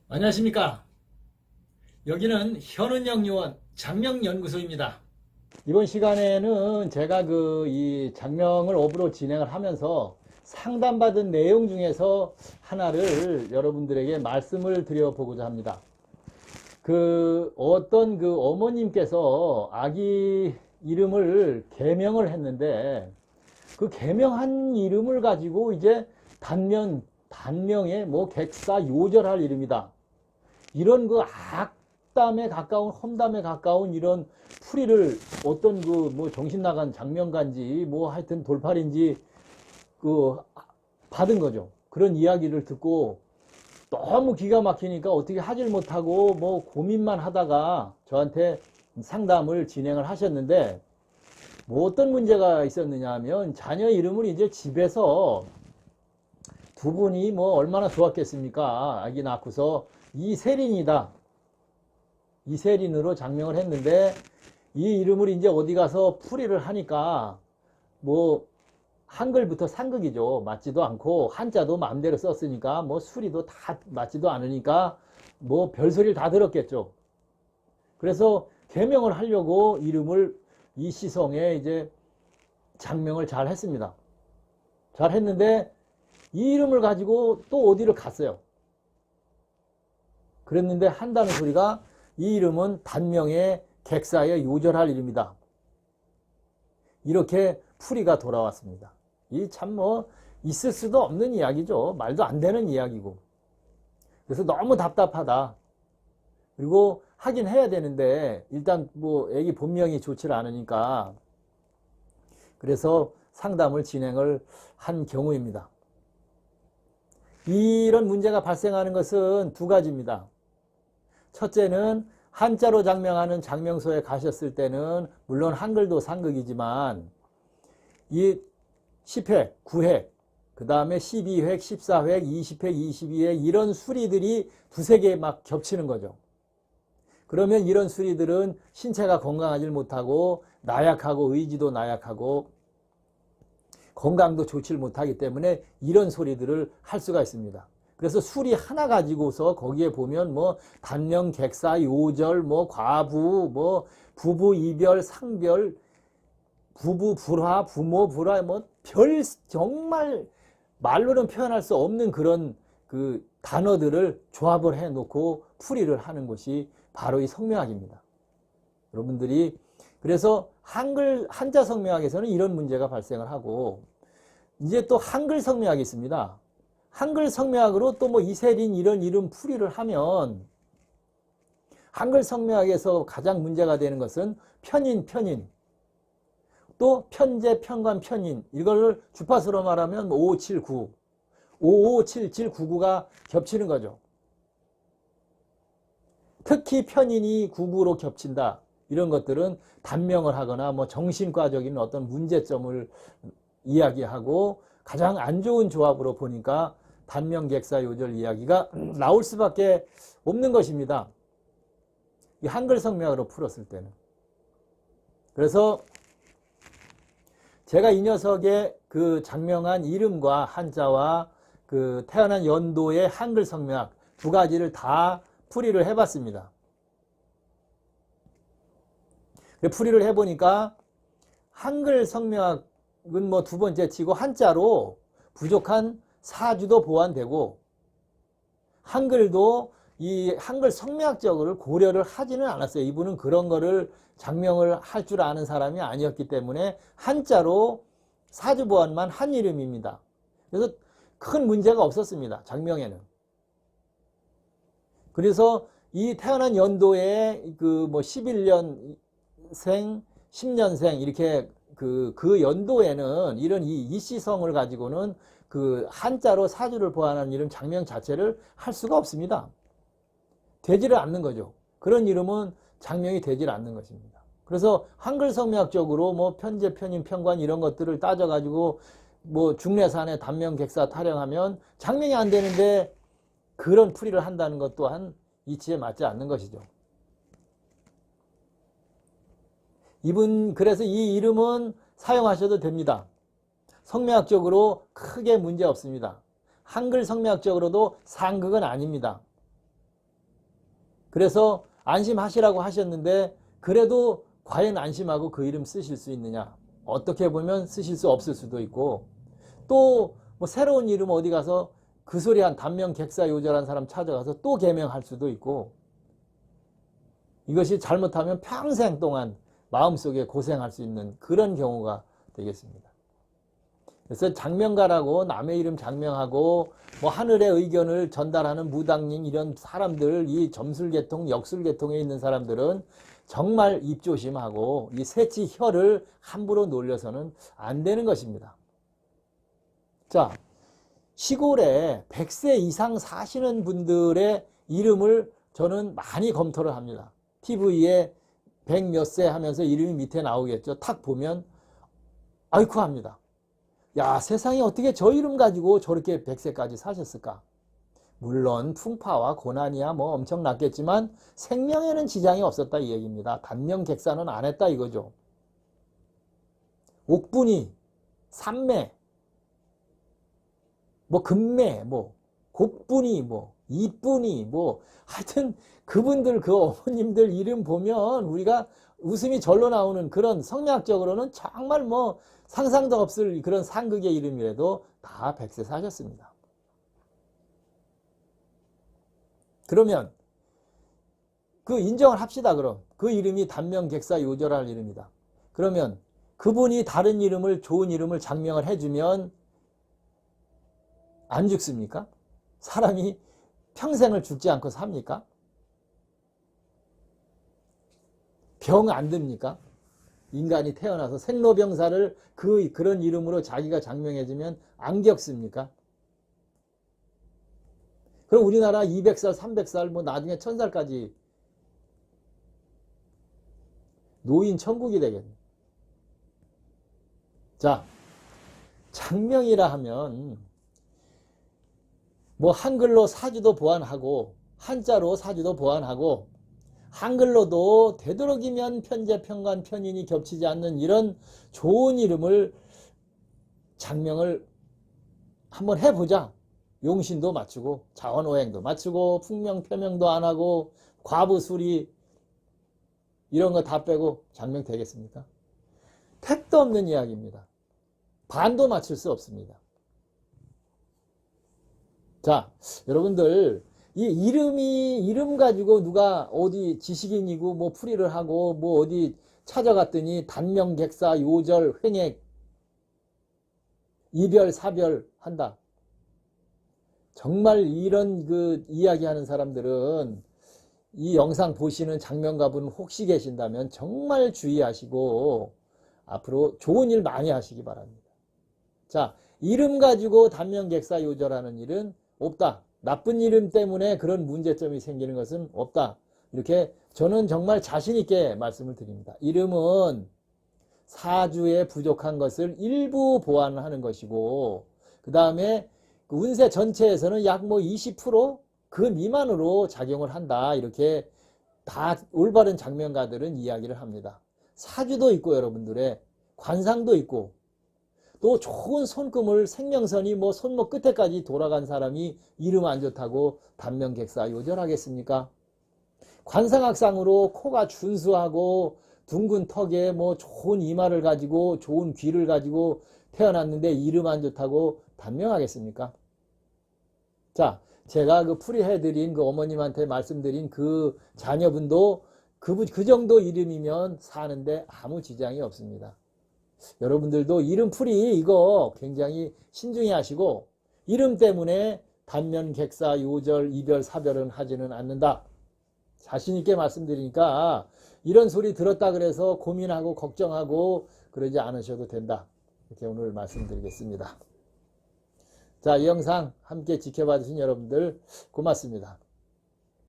안녕하십니까. 여기는 현은영 요원 장명연구소입니다. 이번 시간에는 제가 이 장명을 업으로 진행을 하면서 상담받은 내용 중에서 하나를 여러분들에게 말씀을 드려보고자 합니다. 어떤 어머님께서 아기 이름을 개명을 했는데 그 개명한 이름을 가지고 이제 단명에 객사 요절할 이름이다. 이런 악담에 가까운, 험담에 가까운 이런 풀이를 어떤 정신 나간 장명가인지 하여튼 돌팔인지 받은 거죠. 그런 이야기를 듣고 너무 기가 막히니까 어떻게 하질 못하고 고민만 하다가 저한테 상담을 진행을 하셨는데 어떤 문제가 있었느냐 하면 자녀 이름을 이제 집에서 두 분이 얼마나 좋았겠습니까? 아기 낳고서 이세린이다. 이세린으로 장명을 했는데 이 이름을 이제 어디 가서 풀이를 하니까 한글부터 상극이죠. 맞지도 않고 한자도 마음대로 썼으니까 수리도 다 맞지도 않으니까 별소리를 다 들었겠죠. 그래서 개명을 하려고 이름을 이시성에 이제 장명을 잘 했습니다. 잘 했는데 이 이름을 가지고 또 어디를 갔어요. 그랬는데 한다는 소리가 이 이름은 단명의 객사에 요절할 이름이다. 이렇게 풀이가 돌아왔습니다. 이 참 있을 수도 없는 이야기죠. 말도 안 되는 이야기고. 그래서 너무 답답하다. 그리고 하긴 해야 되는데 일단 애기 본명이 좋지 않으니까 그래서 상담을 진행을 한 경우입니다. 이런 문제가 발생하는 것은 두 가지입니다. 첫째는 한자로 장명하는 장명소에 가셨을 때는 물론 한글도 상극이지만 이 10획, 9획, 그 다음에 12획, 14획, 20획, 22획 이런 수리들이 두세 개 막 겹치는 거죠. 그러면 이런 수리들은 신체가 건강하지 못하고 나약하고 의지도 나약하고 건강도 좋지 못하기 때문에 이런 소리들을 할 수가 있습니다. 그래서 수리 하나 가지고서 거기에 보면 단명, 객사, 요절, 과부, 부부, 이별, 상별, 부부, 불화, 부모, 불화, 정말 말로는 표현할 수 없는 그런 단어들을 조합을 해 놓고 풀이를 하는 것이 바로 이 성명학입니다. 여러분들이 그래서 한자 성명학에서는 이런 문제가 발생을 하고 이제 또 한글 성명학이 있습니다. 한글 성명학으로 또 이세린 이런 이름 풀이를 하면 한글 성명학에서 가장 문제가 되는 것은 편인, 또 편제, 편관, 편인 이걸 주파수로 말하면 5579, 5577, 99가 겹치는 거죠. 특히 편인이 99로 겹친다. 이런 것들은 단명을 하거나 정신과적인 어떤 문제점을 이야기하고 가장 안 좋은 조합으로 보니까 단명객사 요절 이야기가 나올 수밖에 없는 것입니다. 이 한글 성명으로 풀었을 때는. 그래서 제가 이 녀석의 장명한 이름과 한자와 태어난 연도의 한글 성명학 두 가지를 다 풀이를 해봤습니다. 풀이를 해보니까 한글 성명학은 두 번째 치고 한자로 부족한 사주도 보완되고 한글도 이 한글 성명학적으로 고려를 하지는 않았어요. 이분은 그런 거를 장명을 할 줄 아는 사람이 아니었기 때문에 한자로 사주 보완만 한 이름입니다. 그래서 큰 문제가 없었습니다. 장명에는. 그래서 이 태어난 연도에 11년생, 10년생 이렇게 그 연도에는 이런 이 이시성을 가지고는 한자로 사주를 보완하는 이름 장명 자체를 할 수가 없습니다. 되지를 않는 거죠. 그런 이름은 장명이 되질 않는 것입니다. 그래서 한글 성명학적으로 편제, 편인, 편관 이런 것들을 따져가지고 중례산에 단명, 객사 타령하면 장명이 안 되는데 그런 풀이를 한다는 것 또한 이치에 맞지 않는 것이죠. 그래서 이 이름은 사용하셔도 됩니다. 성명학적으로 크게 문제 없습니다. 한글 성명학적으로도 상극은 아닙니다. 그래서 안심하시라고 하셨는데 그래도 과연 안심하고 그 이름 쓰실 수 있느냐? 어떻게 보면 쓰실 수 없을 수도 있고 또 뭐 새로운 이름 어디 가서 그 소리 한 단명객사요절한 사람 찾아가서 또 개명할 수도 있고 이것이 잘못하면 평생 동안 마음속에 고생할 수 있는 그런 경우가 되겠습니다. 그래서 장명가라고 남의 이름 장명하고 뭐 하늘의 의견을 전달하는 무당님 이런 사람들 이 점술계통 역술계통에 있는 사람들은 정말 입조심하고 이 새치 혀를 함부로 놀려서는 안 되는 것입니다. 자, 시골에 100세 이상 사시는 분들의 이름을 저는 많이 검토를 합니다. TV에 100 몇 세 하면서 이름이 밑에 나오겠죠. 탁 보면 아이쿠 합니다. 야, 세상에 어떻게 저 이름 가지고 저렇게 100세까지 사셨을까? 물론 풍파와 고난이야 뭐 엄청났겠지만 생명에는 지장이 없었다 이 얘기입니다. 단명객사는 안 했다 이거죠. 옥분이, 삼매, 뭐 금매, 뭐 곱분이, 뭐 이분이, 뭐 하여튼 그분들 그 어머님들 이름 보면 우리가 웃음이 절로 나오는 그런 성명학적으로는 정말 뭐 상상도 없을 그런 상극의 이름이라도 다 100세 사셨습니다. 그러면 그 인정을 합시다. 그럼 그 이름이 단명객사요절할 이름이다. 그러면 그분이 다른 이름을 좋은 이름을 장명을 해주면 안 죽습니까? 사람이 평생을 죽지 않고 삽니까? 병 안 듭니까? 인간이 태어나서 생로병사를 그런 이름으로 자기가 장명해주면 안 겪습니까? 그럼 우리나라 200살, 300살, 뭐 나중에 1000살까지 노인 천국이 되겠네. 자, 장명이라 하면 뭐 한글로 사주도 보완하고 한자로 사주도 보완하고 한글로도 되도록이면 편제, 편관, 편인이 겹치지 않는 이런 좋은 이름을 장명을 한번 해보자. 용신도 맞추고 자원오행도 맞추고 풍명, 표명도 안 하고 과부, 수리 이런 거 다 빼고 장명 되겠습니까? 택도 없는 이야기입니다. 반도 맞출 수 없습니다. 자, 여러분들 이 이름 가지고 누가 어디 지식인이고 뭐 풀이를 하고 뭐 어디 찾아갔더니 단명객사, 요절, 횡액, 이별, 사별 한다. 정말 이런 그 이야기하는 사람들은 이 영상 보시는 장명가분 혹시 계신다면 정말 주의하시고 앞으로 좋은 일 많이 하시기 바랍니다. 자, 이름 가지고 단명객사 요절하는 일은 없다. 나쁜 이름 때문에 그런 문제점이 생기는 것은 없다. 이렇게 저는 정말 자신 있게 말씀을 드립니다. 이름은 사주에 부족한 것을 일부 보완하는 것이고 그 다음에 그 운세 전체에서는 약 뭐 20% 그 미만으로 작용을 한다. 이렇게 다 올바른 장명가들은 이야기를 합니다. 사주도 있고 여러분들의 관상도 있고 또 좋은 손금을 생명선이 뭐 손목 끝에까지 돌아간 사람이 이름 안 좋다고 단명객사 요절하겠습니까? 관상학상으로 코가 준수하고 둥근 턱에 뭐 좋은 이마를 가지고 좋은 귀를 가지고 태어났는데 이름 안 좋다고 단명하겠습니까? 자, 제가 그 풀이해드린 그 어머님한테 말씀드린 그 자녀분도 그 정도 이름이면 사는데 아무 지장이 없습니다. 여러분들도 이름 풀이 이거 굉장히 신중히 하시고 이름 때문에 단면객사, 요절, 이별, 사별은 하지는 않는다. 자신 있게 말씀드리니까 이런 소리 들었다 그래서 고민하고 걱정하고 그러지 않으셔도 된다. 이렇게 오늘 말씀드리겠습니다. 자, 이 영상 함께 지켜봐 주신 여러분들 고맙습니다.